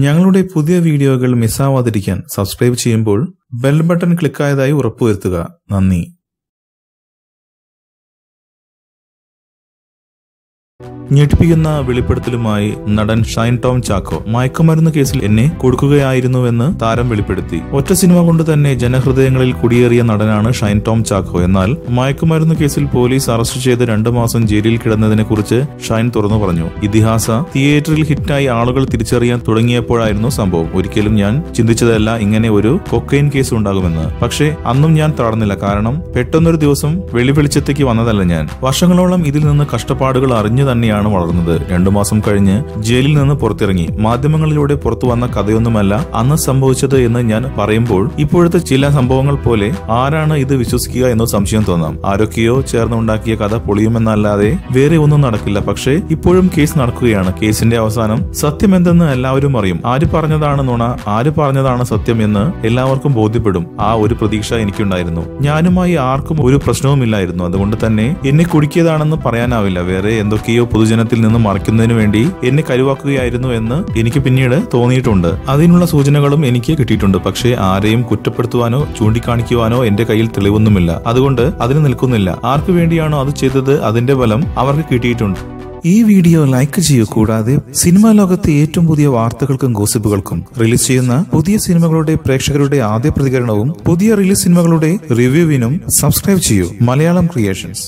ഞങ്ങളുടെ പുതിയ വീഡിയോകൾ മിസ്സാവാതിരിക്കാൻ സബ്സ്ക്രൈബ് ചെയ്യുമ്പോൾ ബെൽ ബട്ടൺ ക്ലിക്കായതായി ഉറപ്പുവരുത്തുക. നന്ദി. ഞെട്ടിപ്പിക്കുന്ന വെളിപ്പെടുത്തലുമായി നടൻ ഷൈൻ ടോം ചാക്കോ മയക്കുമരുന്ന് കേസിൽ എന്നെ കൊടുക്കുകയായിരുന്നുവെന്ന് താരം വെളിപ്പെടുത്തി. ഒറ്റ സിനിമ കൊണ്ട് തന്നെ ജനഹൃദയങ്ങളിൽ കുടിയേറിയ നടനാണ് ഷൈൻ ടോം ചാക്കോ. എന്നാൽ മയക്കുമരുന്ന് കേസിൽ പോലീസ് അറസ്റ്റ് ചെയ്ത് 2 മാസം ജയിലിൽ കിടന്നതിനെ കുറിച്ച് ഷൈൻ തുറന്നു പറഞ്ഞു. ഇതിഹാസ തിയേറ്ററിൽ ഹിറ്റായി ആളുകൾ തിരിച്ചറിയാൻ തുടങ്ങിയപ്പോഴായിരുന്നു സംഭവം. ഒരിക്കലും ഞാൻ ചിന്തിച്ചതല്ല ഇങ്ങനെ ഒരു കൊക്കൈൻ കേസ് ഉണ്ടാകുമെന്ന്. പക്ഷേ അന്നും ഞാൻ തളർന്നില്ല. കാരണം പെട്ടെന്നൊരു ദിവസം വെളിച്ചത്തേക്ക് വന്നതല്ല ഞാൻ. വർഷങ്ങളോളം ഇതിൽ നിന്ന് കഷ്ടപ്പാടുകൾ അറിഞ്ഞു തന്നെയാണ് വളർന്നത്. 2 മാസം കഴിഞ്ഞ് ജയിലിൽ നിന്ന് പുറത്തിറങ്ങി. മാധ്യമങ്ങളിലൂടെ പുറത്തു വന്ന കഥയൊന്നുമല്ല അന്ന് സംഭവിച്ചത് എന്ന് ഞാൻ പറയുമ്പോൾ ഇപ്പോഴത്തെ ചില സംഭവങ്ങൾ പോലെ ആരാണ് ഇത് വിശ്വസിക്കുക എന്ന് സംശയം തോന്നാം. ആരൊക്കെയോ ചേർന്നുണ്ടാക്കിയ കഥ പൊളിയുമെന്നല്ലാതെ വേറെ ഒന്നും നടക്കില്ല. പക്ഷേ ഇപ്പോഴും കേസ് നടക്കുകയാണ്. കേസിന്റെ അവസാനം സത്യം എന്തെന്ന് എല്ലാവരും അറിയും. ആര് പറഞ്ഞതാണ് നുണ, ആര് പറഞ്ഞതാണ് സത്യം എന്ന് എല്ലാവർക്കും ബോധ്യപ്പെടും. ആ ഒരു പ്രതീക്ഷ എനിക്കുണ്ടായിരുന്നു. ഞാനുമായി ആർക്കും ഒരു പ്രശ്നവുമില്ലായിരുന്നു. അതുകൊണ്ട് തന്നെ എന്നെ കുടുക്കിയതാണെന്ന് പറയാനാവില്ല. വേറെ എന്തൊക്കെയോ പൊതുജനത്തിൽ നിന്ന് മറയ്ക്കുന്നതിന് വേണ്ടി എന്നെ കരുവാക്കുകയായിരുന്നു എന്ന് എനിക്ക് പിന്നീട് തോന്നിയിട്ടുണ്ട്. അതിനുള്ള സൂചനകളും എനിക്ക് കിട്ടിയിട്ടുണ്ട്. പക്ഷേ ആരെയും കുറ്റപ്പെടുത്തുവാനോ ചൂണ്ടിക്കാണിക്കുവാനോ എന്റെ കയ്യിൽ തെളിവൊന്നുമില്ല. അതുകൊണ്ട് അതിന് നിൽക്കുന്നില്ല. ആർക്കു വേണ്ടിയാണോ അത് ചെയ്തത് അതിന്റെ ഫലം അവർക്ക് കിട്ടിയിട്ടുണ്ട്. ഈ വീഡിയോ ലൈക്ക് ചെയ്യൂ. കൂടാതെ സിനിമാ ലോകത്തെ ഏറ്റവും പുതിയ വാർത്തകൾക്കും ഗോസിപ്പുകൾക്കും റിലീസ് ചെയ്യുന്ന പുതിയ സിനിമകളുടെ പ്രേക്ഷകരുടെ ആദ്യ പ്രതികരണവും പുതിയ റിലീസ് സിനിമകളുടെ റിവ്യൂവിനും സബ്സ്ക്രൈബ് ചെയ്യൂ. മലയാളം ക്രിയേഷൻസ്.